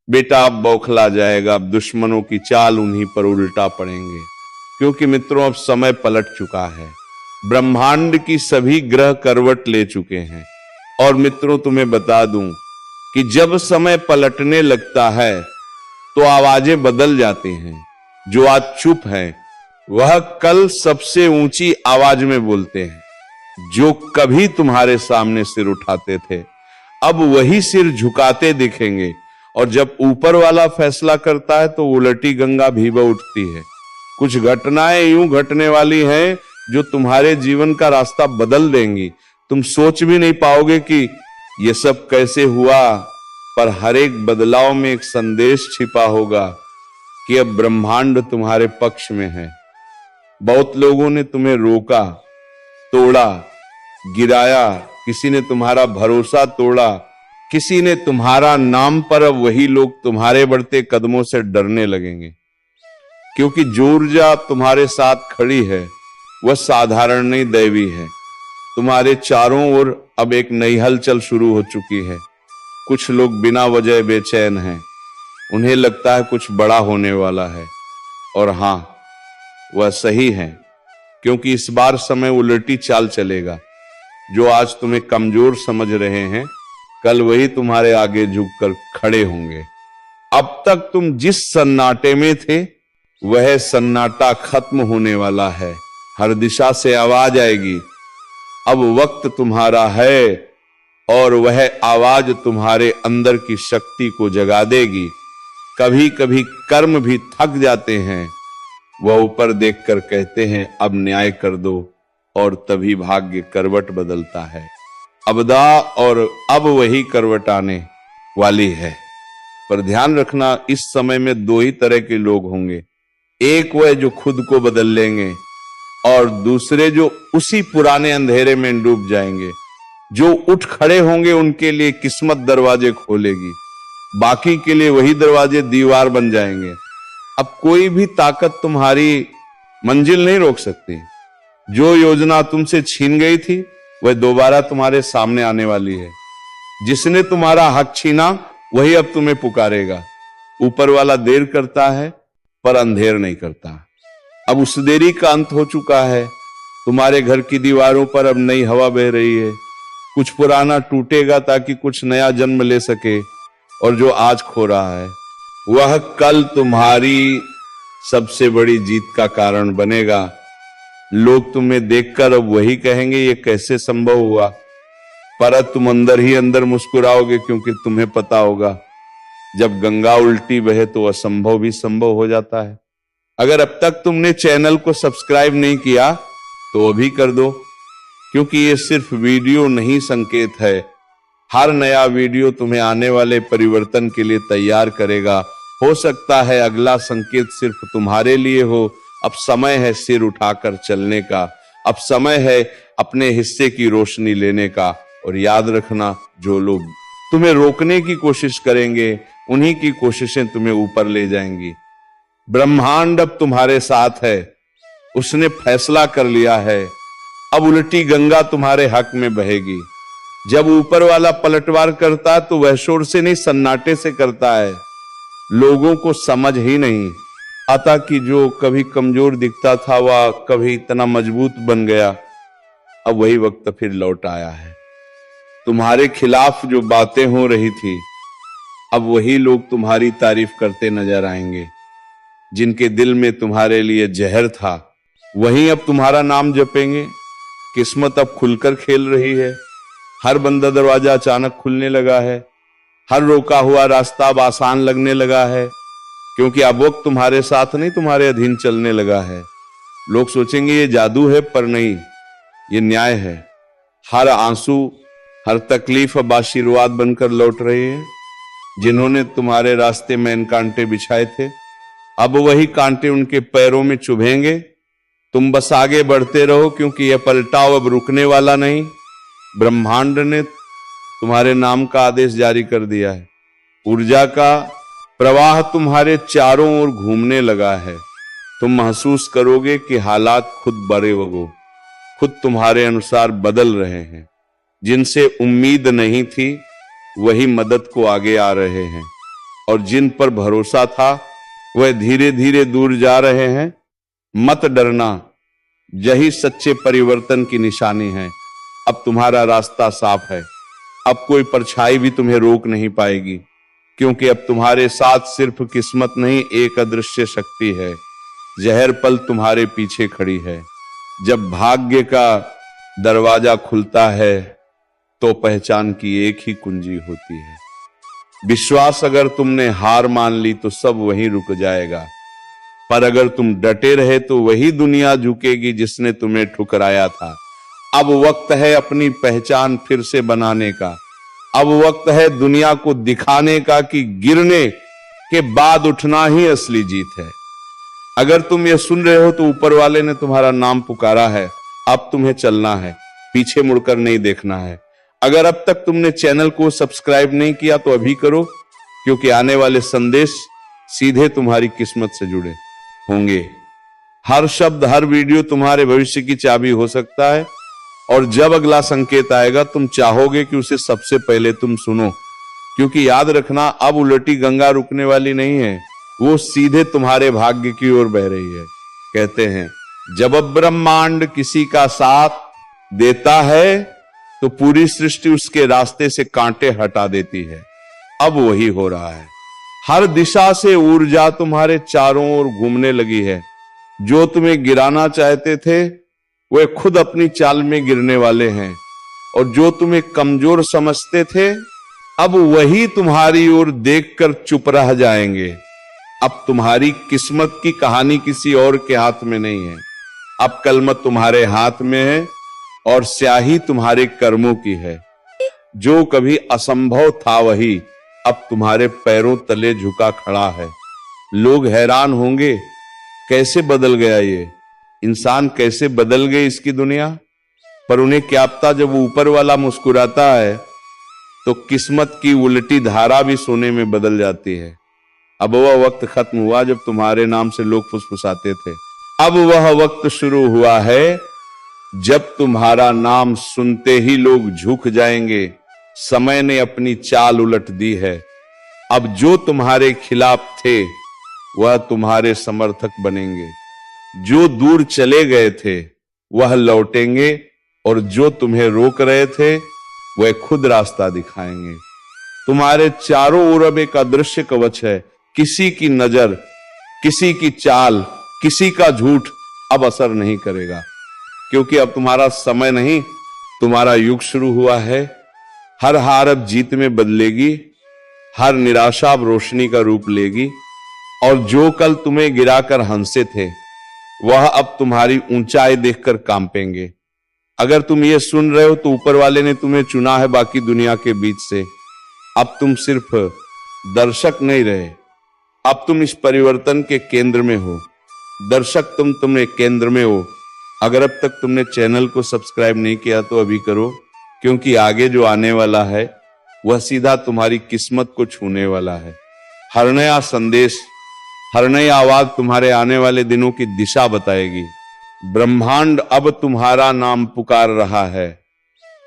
बेटा अब बौखला जाएगा, अब दुश्मनों की चाल उन्हीं पर उल्टा पड़ेंगे। क्योंकि मित्रों अब समय पलट चुका है, ब्रह्मांड की सभी ग्रह करवट ले चुके हैं। और मित्रों तुम्हें बता दूं कि जब समय पलटने लगता है तो आवाजें बदल जाती हैं। जो आज चुप है वह कल सबसे ऊंची आवाज में बोलते हैं। जो कभी तुम्हारे सामने सिर उठाते थे अब वही सिर झुकाते दिखेंगे। और जब ऊपर वाला फैसला करता है तो उलटी गंगा भी बह उठती है। कुछ घटनाएं यूं घटने वाली हैं जो तुम्हारे जीवन का रास्ता बदल देंगी। तुम सोच भी नहीं पाओगे कि ये सब कैसे हुआ, पर हर एक बदलाव में एक संदेश छिपा होगा कि अब ब्रह्मांड तुम्हारे पक्ष में है। बहुत लोगों ने तुम्हें रोका, तोड़ा, गिराया, किसी ने तुम्हारा भरोसा तोड़ा, किसी ने तुम्हारा नाम पर अब वही लोग तुम्हारे बढ़ते कदमों से डरने लगेंगे। क्योंकि जो ऊर्जा तुम्हारे साथ खड़ी है वह साधारण नहीं, दैवी है। तुम्हारे चारों ओर अब एक नई हलचल शुरू हो चुकी है। कुछ लोग बिना वजह बेचैन हैं, उन्हें लगता है कुछ बड़ा होने वाला है। और हां, वह सही है, क्योंकि इस बार समय उलटी चाल चलेगा। जो आज तुम्हें कमजोर समझ रहे हैं कल वही तुम्हारे आगे झुककर खड़े होंगे। अब तक तुम जिस सन्नाटे में थे वह सन्नाटा खत्म होने वाला है। हर दिशा से आवाज आएगी। अब वक्त तुम्हारा है और वह आवाज तुम्हारे अंदर की शक्ति को जगा देगी। कभी कभी कर्म भी थक जाते हैं, वह ऊपर देखकर कहते हैं अब न्याय कर दो, और तभी भाग्य करवट बदलता है। अबदा और अब वही करवट आने वाली है। पर ध्यान रखना, इस समय में दो ही तरह के लोग होंगे। एक वह जो खुद को बदल लेंगे और दूसरे जो उसी पुराने अंधेरे में डूब जाएंगे। जो उठ खड़े होंगे उनके लिए किस्मत दरवाजे खोलेगी, बाकी के लिए वही दरवाजे दीवार बन जाएंगे। अब कोई भी ताकत तुम्हारी मंजिल नहीं रोक सकती। जो योजना तुमसे छीन गई थी वह दोबारा तुम्हारे सामने आने वाली है। जिसने तुम्हारा हक छीना वही अब तुम्हें पुकारेगा। ऊपर वाला देर करता है पर अंधेर नहीं करता। अब उस देरी का अंत हो चुका है। तुम्हारे घर की दीवारों पर अब नई हवा बह रही है। कुछ पुराना टूटेगा ताकि कुछ नया जन्म ले सके। और जो आज खो रहा है वह कल तुम्हारी सबसे बड़ी जीत का कारण बनेगा। लोग तुम्हें देखकर अब वही कहेंगे ये कैसे संभव हुआ, पर तुम अंदर ही अंदर मुस्कुराओगे, क्योंकि तुम्हें पता होगा जब गंगा उल्टी बहे तो असंभव भी संभव हो जाता है। अगर अब तक तुमने चैनल को सब्सक्राइब नहीं किया तो अभी कर दो, क्योंकि ये सिर्फ वीडियो नहीं संकेत है। हर नया वीडियो तुम्हें आने वाले परिवर्तन के लिए तैयार करेगा। हो सकता है अगला संकेत सिर्फ तुम्हारे लिए हो। अब समय है सिर उठाकर चलने का। अब समय है अपने हिस्से की रोशनी लेने का। और याद रखना, जो लोग तुम्हें रोकने की कोशिश करेंगे उन्हीं की कोशिशें तुम्हें ऊपर ले जाएंगी। ब्रह्मांड अब तुम्हारे साथ है, उसने फैसला कर लिया है। अब उल्टी गंगा तुम्हारे हक में बहेगी। जब ऊपर वाला पलटवार करता है तो वह शोर से नहीं, सन्नाटे से करता है। लोगों को समझ ही नहीं आता कि जो कभी कमजोर दिखता था वह कभी इतना मजबूत बन गया। अब वही वक्त फिर लौट आया है। तुम्हारे खिलाफ जो बातें हो रही थी अब वही लोग तुम्हारी तारीफ करते नजर आएंगे। जिनके दिल में तुम्हारे लिए जहर था वही अब तुम्हारा नाम जपेंगे। किस्मत अब खुलकर खेल रही है। हर बंद दरवाजा अचानक खुलने लगा है। हर रोका हुआ रास्ता अब आसान लगने लगा है, क्योंकि अब वक्त तुम्हारे साथ नहीं तुम्हारे अधीन चलने लगा है। लोग सोचेंगे ये जादू है, पर नहीं, ये न्याय है। हर आंसू, हर तकलीफ अब आशीर्वाद बनकर लौट रही है। जिन्होंने तुम्हारे रास्ते में इन कांटे बिछाए थे अब वही कांटे उनके पैरों में चुभेंगे। तुम बस आगे बढ़ते रहो, क्योंकि यह पलटाव अब रुकने वाला नहीं। ब्रह्मांड ने तुम्हारे नाम का आदेश जारी कर दिया है। ऊर्जा का प्रवाह तुम्हारे चारों ओर घूमने लगा है। तुम महसूस करोगे कि हालात खुद बड़े वगो खुद तुम्हारे अनुसार बदल रहे हैं। जिनसे उम्मीद नहीं थी वही मदद को आगे आ रहे हैं। और जिन पर भरोसा था वह धीरे धीरे दूर जा रहे हैं। मत डरना, यही सच्चे परिवर्तन की निशानी है। अब तुम्हारा रास्ता साफ है। अब कोई परछाई भी तुम्हें रोक नहीं पाएगी, क्योंकि अब तुम्हारे साथ सिर्फ किस्मत नहीं, एक अदृश्य शक्ति है। जहर पल तुम्हारे पीछे खड़ी है। जब भाग्य का दरवाजा खुलता है तो पहचान की एक ही कुंजी होती है। विश्वास, अगर तुमने हार मान ली तो सब वहीं रुक जाएगा, पर अगर तुम डटे रहे तो वही दुनिया झुकेगी जिसने तुम्हें ठुकराया था। अब वक्त है अपनी पहचान फिर से बनाने का। अब वक्त है दुनिया को दिखाने का कि गिरने के बाद उठना ही असली जीत है। अगर तुम ये सुन रहे हो तो ऊपर वाले ने तुम्हारा नाम पुकारा है। अब तुम्हें चलना है, पीछे मुड़कर नहीं देखना है। अगर अब तक तुमने चैनल को सब्सक्राइब नहीं किया तो अभी करो, क्योंकि आने वाले संदेश सीधे तुम्हारी किस्मत से जुड़े होंगे। हर शब्द, हर वीडियो तुम्हारे भविष्य की चाबी हो सकता है, और जब अगला संकेत आएगा तुम चाहोगे कि उसे सबसे पहले तुम सुनो, क्योंकि याद रखना, अब उलटी गंगा रुकने वाली नहीं है, वो सीधे तुम्हारे भाग्य की ओर बह रही है। कहते हैं, जब ब्रह्मांड किसी का साथ देता है तो पूरी सृष्टि उसके रास्ते से कांटे हटा देती है। अब वही हो रहा है। हर दिशा से ऊर्जा तुम्हारे चारों ओर घूमने लगी है। जो तुम्हें गिराना चाहते थे वे खुद अपनी चाल में गिरने वाले हैं, और जो तुम्हें कमजोर समझते थे अब वही तुम्हारी ओर देखकर चुप रह जाएंगे। अब तुम्हारी किस्मत की कहानी किसी और के हाथ में नहीं है। अब कलमत तुम्हारे हाथ में है और स्याही तुम्हारे कर्मों की है। जो कभी असंभव था वही अब तुम्हारे पैरों तले झुका खड़ा है। लोग हैरान होंगे, कैसे बदल गया ये इंसान, कैसे बदल गई इसकी दुनिया। पर उन्हें क्या पता, जब ऊपर वाला मुस्कुराता है तो किस्मत की उल्टी धारा भी सोने में बदल जाती है। अब वह वक्त खत्म हुआ जब तुम्हारे नाम से लोग फुसफुसाते थे। अब वह वक्त शुरू हुआ है जब तुम्हारा नाम सुनते ही लोग झुक जाएंगे। समय ने अपनी चाल उलट दी है। अब जो तुम्हारे खिलाफ थे वह तुम्हारे समर्थक बनेंगे। जो दूर चले गए थे वह लौटेंगे, और जो तुम्हें रोक रहे थे वह खुद रास्ता दिखाएंगे। तुम्हारे चारों ओर अब एक अदृश्य कवच है। किसी की नजर, किसी की चाल, किसी का झूठ अब असर नहीं करेगा, क्योंकि अब तुम्हारा समय नहीं, तुम्हारा युग शुरू हुआ है। हर हार अब जीत में बदलेगी, हर निराशा अब रोशनी का रूप लेगी, और जो कल तुम्हें गिराकर हंसे थे वह अब तुम्हारी ऊंचाई देखकर कांपेंगे। अगर तुम ये सुन रहे हो तो ऊपर वाले ने तुम्हें चुना है बाकी दुनिया के बीच से। अब तुम सिर्फ दर्शक नहीं रहे, अब तुम इस परिवर्तन के केंद्र में हो। दर्शक तुमने केंद्र में हो। अगर अब तक तुमने चैनल को सब्सक्राइब नहीं किया तो अभी करो, क्योंकि आगे जो आने वाला है वह सीधा तुम्हारी किस्मत को छूने वाला है। हर नया संदेश, हर नई आवाज तुम्हारे आने वाले दिनों की दिशा बताएगी। ब्रह्मांड अब तुम्हारा नाम पुकार रहा है।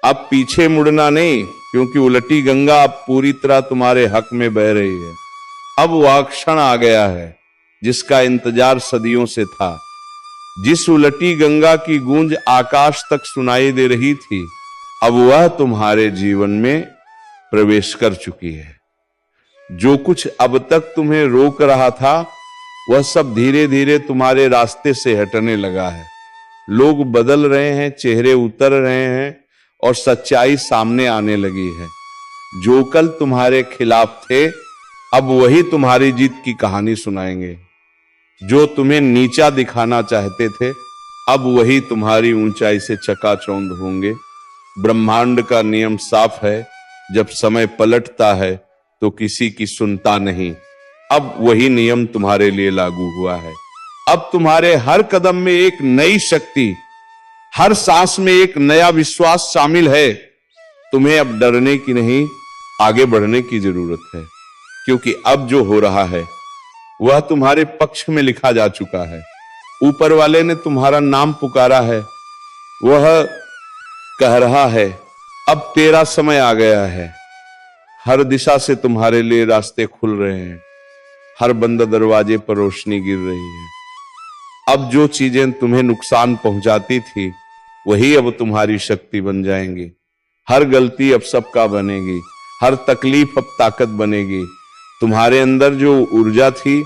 अब पीछे मुड़ना नहीं, क्योंकि उलटी गंगा अब पूरी तरह तुम्हारे हक में बह रही है। अब वह क्षण आ गया है जिसका इंतजार सदियों से था। जिस उलटी गंगा की गूंज आकाश तक सुनाई दे रही थी, अब वह तुम्हारे जीवन में प्रवेश कर चुकी है। जो कुछ अब तक तुम्हें रोक रहा था वह सब धीरे धीरे तुम्हारे रास्ते से हटने लगा है। लोग बदल रहे हैं, चेहरे उतर रहे हैं, और सच्चाई सामने आने लगी है। जो कल तुम्हारे खिलाफ थे अब वही तुम्हारी जीत की कहानी सुनाएंगे। जो तुम्हें नीचा दिखाना चाहते थे अब वही तुम्हारी ऊंचाई से चकाचौंध होंगे। ब्रह्मांड का नियम साफ है, जब समय पलटता है तो किसी की सुनता नहीं। अब वही नियम तुम्हारे लिए लागू हुआ है। अब तुम्हारे हर कदम में एक नई शक्ति, हर सांस में एक नया विश्वास शामिल है। तुम्हें अब डरने की नहीं, आगे बढ़ने की जरूरत है, क्योंकि अब जो हो रहा है वह तुम्हारे पक्ष में लिखा जा चुका है। ऊपर वाले ने तुम्हारा नाम पुकारा है। वह कह रहा है, अब तेरा समय आ गया है। हर दिशा से तुम्हारे लिए रास्ते खुल रहे हैं, हर बंद दरवाजे पर रोशनी गिर रही है। अब जो चीजें तुम्हें नुकसान पहुंचाती थी वही अब तुम्हारी शक्ति बन जाएंगी। हर गलती अब सबका बनेगी, हर तकलीफ अब ताकत बनेगी। तुम्हारे अंदर जो ऊर्जा थी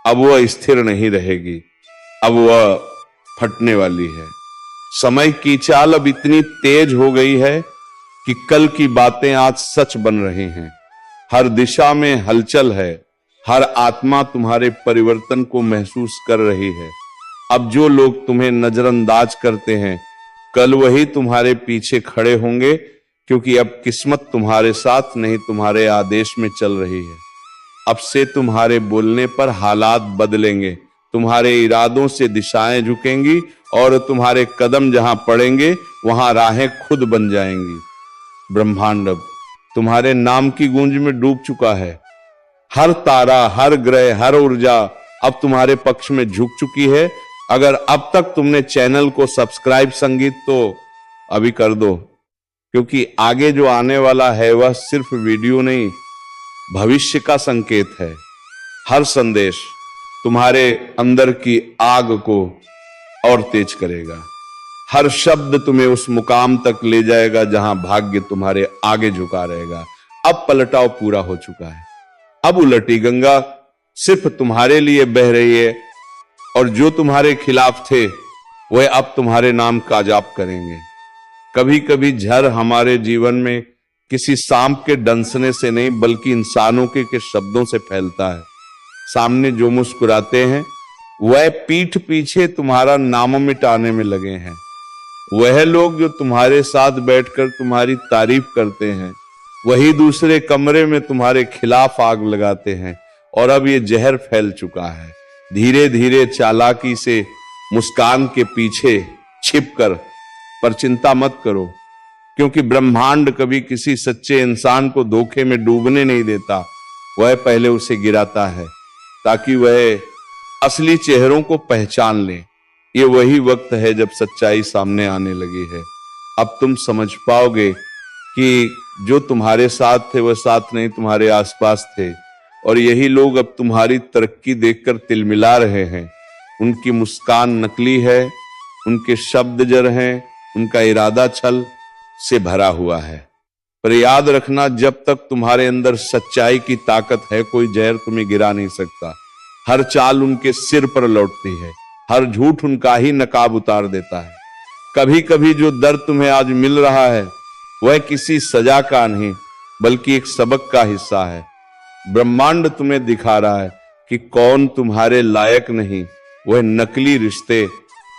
अब वह स्थिर नहीं रहेगी, अब वह फटने वाली है। समय की चाल अब इतनी तेज हो गई है कि कल की बातें आज सच बन रही हैं। हर दिशा में हलचल है, हर आत्मा तुम्हारे परिवर्तन को महसूस कर रही है। अब जो लोग तुम्हें नजरअंदाज करते हैं कल वही तुम्हारे पीछे खड़े होंगे, क्योंकि अब किस्मत तुम्हारे साथ नहीं तुम्हारे आदेश में चल रही है। अब से तुम्हारे बोलने पर हालात बदलेंगे, तुम्हारे इरादों से दिशाएं झुकेंगी और तुम्हारे कदम जहां पड़ेंगे वहां राहें खुद बन जाएंगी। ब्रह्मांड अब तुम्हारे नाम की गूंज में डूब चुका है। हर तारा, हर ग्रह, हर ऊर्जा अब तुम्हारे पक्ष में झुक चुकी है। अगर अब तक तुमने चैनल को सब्सक्राइब संगीत तो अभी कर दो, क्योंकि आगे जो आने वाला है वह सिर्फ वीडियो नहीं, भविष्य का संकेत है। हर संदेश तुम्हारे अंदर की आग को और तेज करेगा, हर शब्द तुम्हें उस मुकाम तक ले जाएगा जहां भाग्य तुम्हारे आगे झुका रहेगा। अब पलटाव पूरा हो चुका है, अब उलटी गंगा सिर्फ तुम्हारे लिए बह रही है और जो तुम्हारे खिलाफ थे वह अब तुम्हारे नाम का जाप करेंगे। कभी कभी झर हमारे जीवन में किसी सांप के डंसने से नहीं बल्कि इंसानों के शब्दों से फैलता है। सामने जो मुस्कुराते हैं वह पीठ पीछे तुम्हारा नाम मिटाने में लगे हैं। वह लोग जो तुम्हारे साथ बैठकर तुम्हारी तारीफ करते हैं वही दूसरे कमरे में तुम्हारे खिलाफ आग लगाते हैं। और अब ये जहर फैल चुका है। धीरे धीरे चालाकी से मुस्कान के पीछे छिपकर, पर चिंता मत करो, क्योंकि ब्रह्मांड कभी किसी सच्चे इंसान को धोखे में डूबने नहीं देता। वह पहले उसे गिराता है ताकि वह असली चेहरों को पहचान ले। ये वही वक्त है जब सच्चाई सामने आने लगी है। अब तुम समझ पाओगे कि जो तुम्हारे साथ थे वह साथ नहीं तुम्हारे आसपास थे, और यही लोग अब तुम्हारी तरक्की देखकर तिलमिला रहे हैं। उनकी मुस्कान नकली है, उनके शब्द जर हैं, उनका इरादा छल से भरा हुआ है। पर याद रखना, जब तक तुम्हारे अंदर सच्चाई की ताकत है कोई जहर तुम्हें गिरा नहीं सकता। हर चाल उनके सिर पर लौटती है, हर झूठ उनका ही नकाब उतार देता है। कभी कभी जो दर्द तुम्हें आज मिल रहा है वह किसी सजा का नहीं बल्कि एक सबक का हिस्सा है। ब्रह्मांड तुम्हें दिखा रहा है कि कौन तुम्हारे लायक नहीं। वह नकली रिश्ते,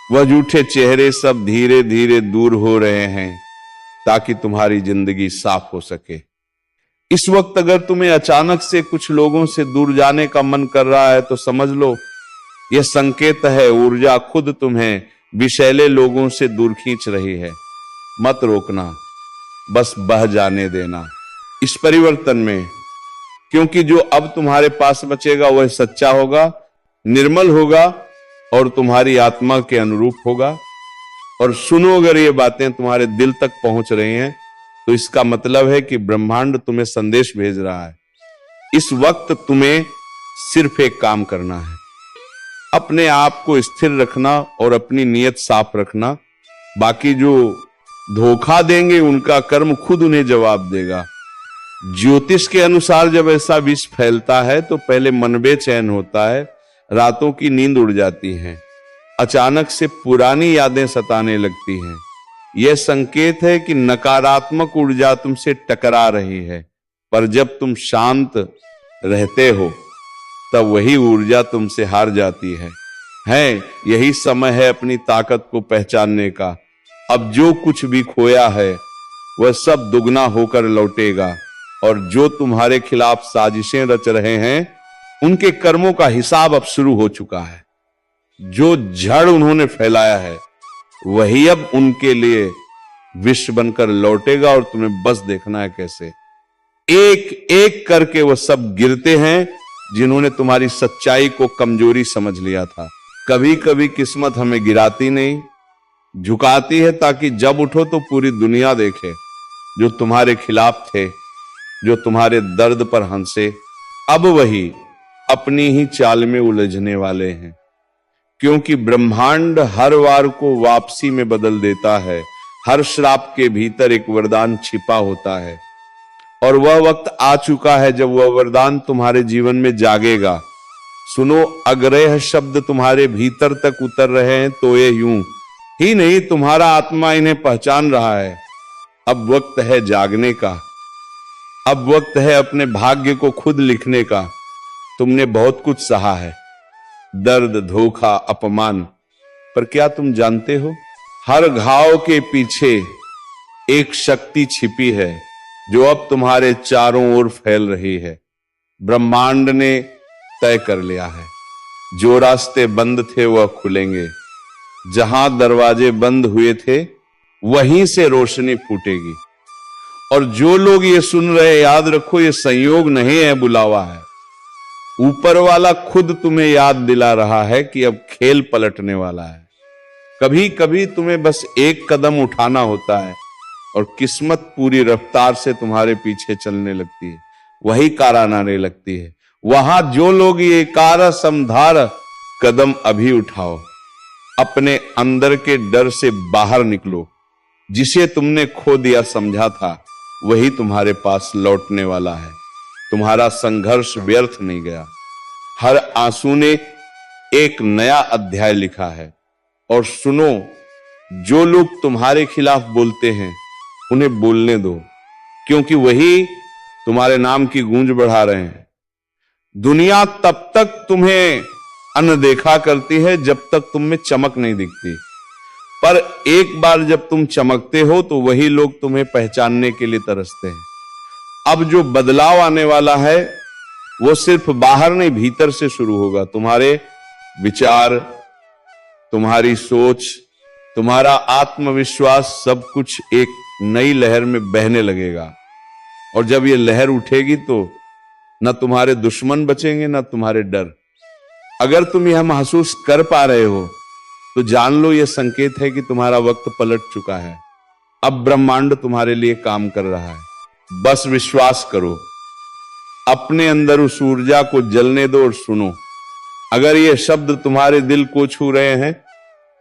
वह झूठे चेहरे सब धीरे धीरे दूर हो रहे हैं ताकि तुम्हारी जिंदगी साफ हो सके। इस वक्त अगर तुम्हें अचानक से कुछ लोगों से दूर जाने का मन कर रहा है तो समझ लो यह संकेत है, ऊर्जा खुद तुम्हें विषैले लोगों से दूर खींच रही है। मत रोकना, बस बह जाने देना इस परिवर्तन में, क्योंकि जो अब तुम्हारे पास बचेगा वह सच्चा होगा, निर्मल होगा और तुम्हारी आत्मा के अनुरूप होगा। और सुनो, अगर ये बातें तुम्हारे दिल तक पहुंच रही हैं तो इसका मतलब है कि ब्रह्मांड तुम्हें संदेश भेज रहा है। इस वक्त तुम्हें सिर्फ एक काम करना है, अपने आप को स्थिर रखना और अपनी नीयत साफ रखना। बाकी जो धोखा देंगे उनका कर्म खुद उन्हें जवाब देगा। ज्योतिष के अनुसार जब ऐसा विष फैलता है तो पहले मन बेचैन होता है, रातों की नींद उड़ जाती है, अचानक से पुरानी यादें सताने लगती हैं। यह संकेत है कि नकारात्मक ऊर्जा तुमसे टकरा रही है, पर जब तुम शांत रहते हो तब वही ऊर्जा तुमसे हार जाती है। यही समय है अपनी ताकत को पहचानने का। अब जो कुछ भी खोया है वह सब दुगना होकर लौटेगा, और जो तुम्हारे खिलाफ साजिशें रच रहे हैं उनके कर्मों का हिसाब अब शुरू हो चुका है। जो जड़ उन्होंने फैलाया है वही अब उनके लिए विष बनकर लौटेगा, और तुम्हें बस देखना है कैसे एक एक करके वह सब गिरते हैं जिन्होंने तुम्हारी सच्चाई को कमजोरी समझ लिया था। कभी कभी किस्मत हमें गिराती नहीं, झुकाती है ताकि जब उठो तो पूरी दुनिया देखे जो तुम्हारे खिलाफ थे जो तुम्हारे दर्द पर हंसे, अब वही अपनी ही चाल में उलझने वाले हैं। क्योंकि ब्रह्मांड हर वार को वापसी में बदल देता है। हर श्राप के भीतर एक वरदान छिपा होता है और वह वक्त आ चुका है जब वह वरदान तुम्हारे जीवन में जागेगा। सुनो, अगर यह शब्द तुम्हारे भीतर तक उतर रहे हैं तो ये यूं ही नहीं, तुम्हारा आत्मा इन्हें पहचान रहा है। अब वक्त है जागने का, अब वक्त है अपने भाग्य को खुद लिखने का। तुमने बहुत कुछ सहा है, दर्द, धोखा, अपमान, पर क्या तुम जानते हो, हर घाव के पीछे एक शक्ति छिपी है जो अब तुम्हारे चारों ओर फैल रही है। ब्रह्मांड ने तय कर लिया है, जो रास्ते बंद थे वह खुलेंगे, जहां दरवाजे बंद हुए थे वहीं से रोशनी फूटेगी। और जो लोग ये सुन रहे, याद रखो, ये संयोग नहीं है, बुलावा है। ऊपर वाला खुद तुम्हें याद दिला रहा है कि अब खेल पलटने वाला है। कभी कभी तुम्हें बस एक कदम उठाना होता है और किस्मत पूरी रफ्तार से तुम्हारे पीछे चलने लगती है, वही कार आने लगती है। वहां जो लोग ये कार समधार कदम अभी उठाओ, अपने अंदर के डर से बाहर निकलो। जिसे तुमने खो दिया समझा था वही तुम्हारे पास लौटने वाला है। तुम्हारा संघर्ष व्यर्थ नहीं गया। हर आंसू ने एक नया अध्याय लिखा है। और सुनो, जो लोग तुम्हारे खिलाफ बोलते हैं उन्हें बोलने दो, क्योंकि वही तुम्हारे नाम की गूंज बढ़ा रहे हैं। दुनिया तब तक तुम्हें अनदेखा करती है जब तक तुम में चमक नहीं दिखती, पर एक बार जब तुम चमकते हो तो वही लोग तुम्हें पहचानने के लिए तरसते हैं। अब जो बदलाव आने वाला है वो सिर्फ बाहर नहीं, भीतर से शुरू होगा। तुम्हारे विचार, तुम्हारी सोच, तुम्हारा आत्मविश्वास, सब कुछ एक नई लहर में बहने लगेगा। और जब ये लहर उठेगी तो न तुम्हारे दुश्मन बचेंगे न तुम्हारे डर। अगर तुम यह महसूस कर पा रहे हो तो जान लो यह संकेत है कि तुम्हारा वक्त पलट चुका है। अब ब्रह्मांड तुम्हारे लिए काम कर रहा है। बस विश्वास करो, अपने अंदर उस ऊर्जा को जलने दो और सुनो। अगर ये शब्द तुम्हारे दिल को छू रहे हैं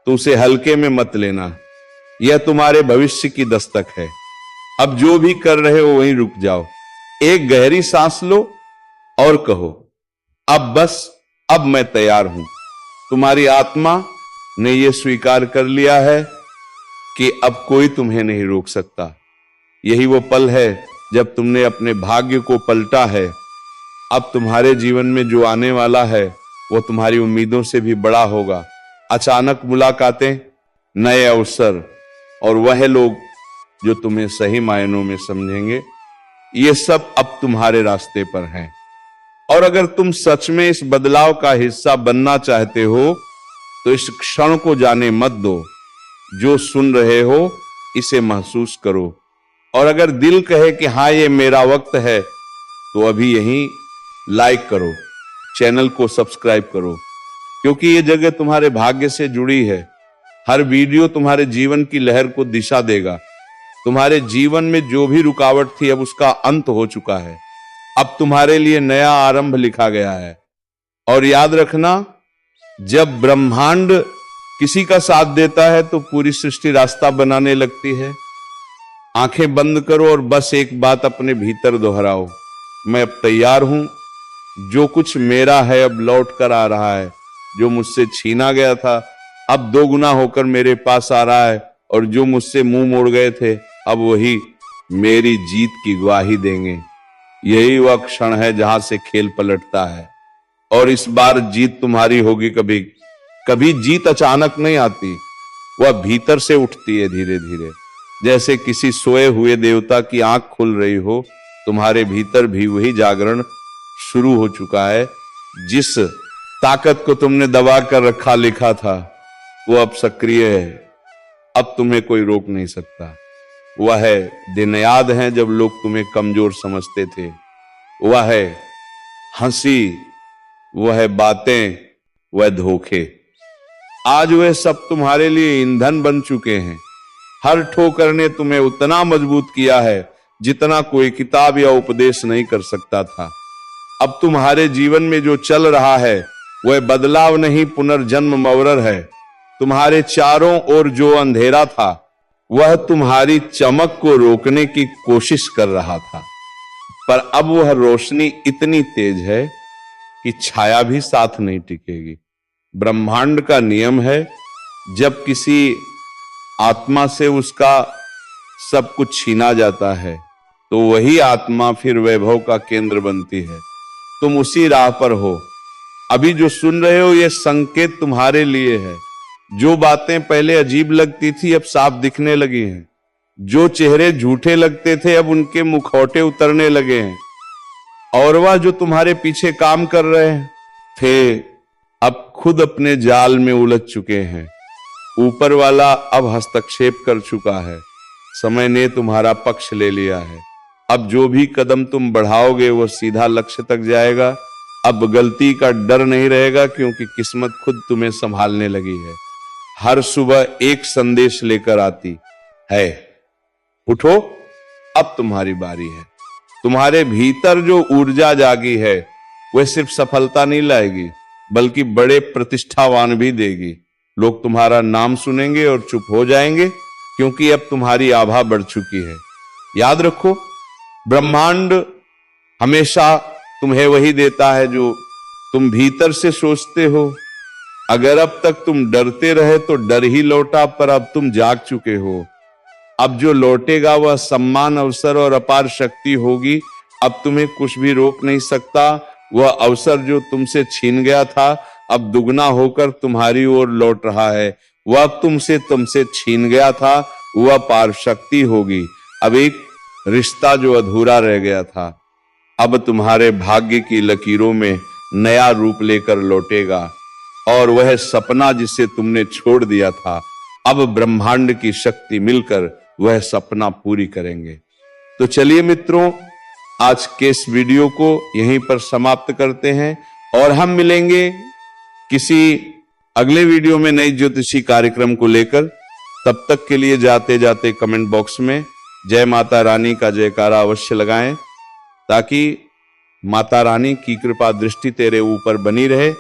तो उसे हल्के में मत लेना, यह तुम्हारे भविष्य की दस्तक है। अब जो भी कर रहे हो वहीं रुक जाओ, एक गहरी सांस लो और कहो, अब मैं तैयार हूं। तुम्हारी आत्मा ने यह स्वीकार कर लिया है कि अब कोई तुम्हें नहीं रोक सकता। यही वो पल है जब तुमने अपने भाग्य को पलटा है। अब तुम्हारे जीवन में जो आने वाला है वो तुम्हारी उम्मीदों से भी बड़ा होगा। अचानक मुलाकातें, नए अवसर और वह लोग जो तुम्हें सही मायनों में समझेंगे, ये सब अब तुम्हारे रास्ते पर हैं। और अगर तुम सच में इस बदलाव का हिस्सा बनना चाहते हो तो इस क्षण को जाने मत दो। जो सुन रहे हो इसे महसूस करो, और अगर दिल कहे कि हाँ ये मेरा वक्त है तो अभी यहीं लाइक करो, चैनल को सब्सक्राइब करो, क्योंकि ये जगह तुम्हारे भाग्य से जुड़ी है। हर वीडियो तुम्हारे जीवन की लहर को दिशा देगा। तुम्हारे जीवन में जो भी रुकावट थी अब उसका अंत हो चुका है। अब तुम्हारे लिए नया आरंभ लिखा गया है। और याद रखना, जब ब्रह्मांड किसी का साथ देता है तो पूरी सृष्टि रास्ता बनाने लगती है। आंखें बंद करो और बस एक बात अपने भीतर दोहराओ, मैं अब तैयार हूं। जो कुछ मेरा है अब लौट कर आ रहा है। जो मुझसे छीना गया था अब 2 गुना होकर मेरे पास आ रहा है, और जो मुझसे मुंह मोड़ गए थे अब वही मेरी जीत की गवाही देंगे। यही वह क्षण है जहां से खेल पलटता है, और इस बार जीत तुम्हारी होगी। कभी जीत अचानक नहीं आती, वह भीतर से उठती है धीरे धीरे। जैसे किसी सोए हुए देवता की आंख खुल रही हो, तुम्हारे भीतर भी वही जागरण शुरू हो चुका है। जिस ताकत को तुमने दबा कर रखा लिखा था वो अब सक्रिय है। अब तुम्हें कोई रोक नहीं सकता। वह है दिन याद है जब लोग तुम्हें कमजोर समझते थे। वह है हंसी, वह है बातें, वह धोखे। आज वह सब तुम्हारे लिए ईंधन बन चुके हैं। हर ठोकर ने तुम्हें उतना मजबूत किया है जितना कोई किताब या उपदेश नहीं कर सकता था। अब तुम्हारे जीवन में जो चल रहा है वह बदलाव नहीं, पुनर्जन्म मवरर है। तुम्हारे चारों ओर जो अंधेरा था वह तुम्हारी चमक को रोकने की कोशिश कर रहा था, पर अब वह रोशनी इतनी तेज है कि छाया भी साथ नहीं टिकेगी। ब्रह्मांड का नियम है, जब किसी आत्मा से उसका सब कुछ छीना जाता है तो वही आत्मा फिर वैभव का केंद्र बनती है। तुम उसी राह पर हो। अभी जो सुन रहे हो ये संकेत तुम्हारे लिए है। जो बातें पहले अजीब लगती थी अब साफ दिखने लगी हैं। जो चेहरे झूठे लगते थे अब उनके मुखौटे उतरने लगे हैं। और वह जो तुम्हारे पीछे काम कर रहे थे अब खुद अपने जाल में उलझ चुके हैं। ऊपर वाला अब हस्तक्षेप कर चुका है। समय ने तुम्हारा पक्ष ले लिया है। अब जो भी कदम तुम बढ़ाओगे वो सीधा लक्ष्य तक जाएगा। अब गलती का डर नहीं रहेगा, क्योंकि किस्मत खुद तुम्हें संभालने लगी है। हर सुबह एक संदेश लेकर आती है, उठो अब तुम्हारी बारी है। तुम्हारे भीतर जो ऊर्जा जागी है वह सिर्फ सफलता नहीं लाएगी बल्कि बड़े प्रतिष्ठावान भी देगी। लोग तुम्हारा नाम सुनेंगे और चुप हो जाएंगे, क्योंकि अब तुम्हारी आभा बढ़ चुकी है। याद रखो, ब्रह्मांड हमेशा तुम्हें वही देता है जो तुम भीतर से सोचते हो। अगर अब तक तुम डरते रहे तो डर ही लौटा, पर अब तुम जाग चुके हो। अब जो लौटेगा वह सम्मान, अवसर और अपार शक्ति होगी। अब तुम्हें कुछ भी रोक नहीं सकता। वह अवसर जो तुमसे छीन गया था अब दुगना होकर तुम्हारी ओर लौट रहा है। वह तुमसे छीन गया था वह पार शक्ति होगी। अब एक रिश्ता जो अधूरा रह गया था अब तुम्हारे भाग्य की लकीरों में नया रूप लेकर लौटेगा। और वह सपना जिसे तुमने छोड़ दिया था अब ब्रह्मांड की शक्ति मिलकर वह सपना पूरी करेंगे। तो चलिए मित्रों, आज के इस वीडियो को यहीं पर समाप्त करते हैं और हम मिलेंगे किसी अगले वीडियो में नई ज्योतिषी कार्यक्रम को लेकर। तब तक के लिए जाते जाते कमेंट बॉक्स में जय माता रानी का जयकारा अवश्य लगाएं, ताकि माता रानी की कृपा दृष्टि तेरे ऊपर बनी रहे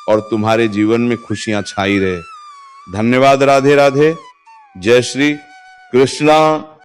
और तुम्हारे जीवन में खुशियां छाई रहे। धन्यवाद। राधे राधे। जय श्री कृष्णा।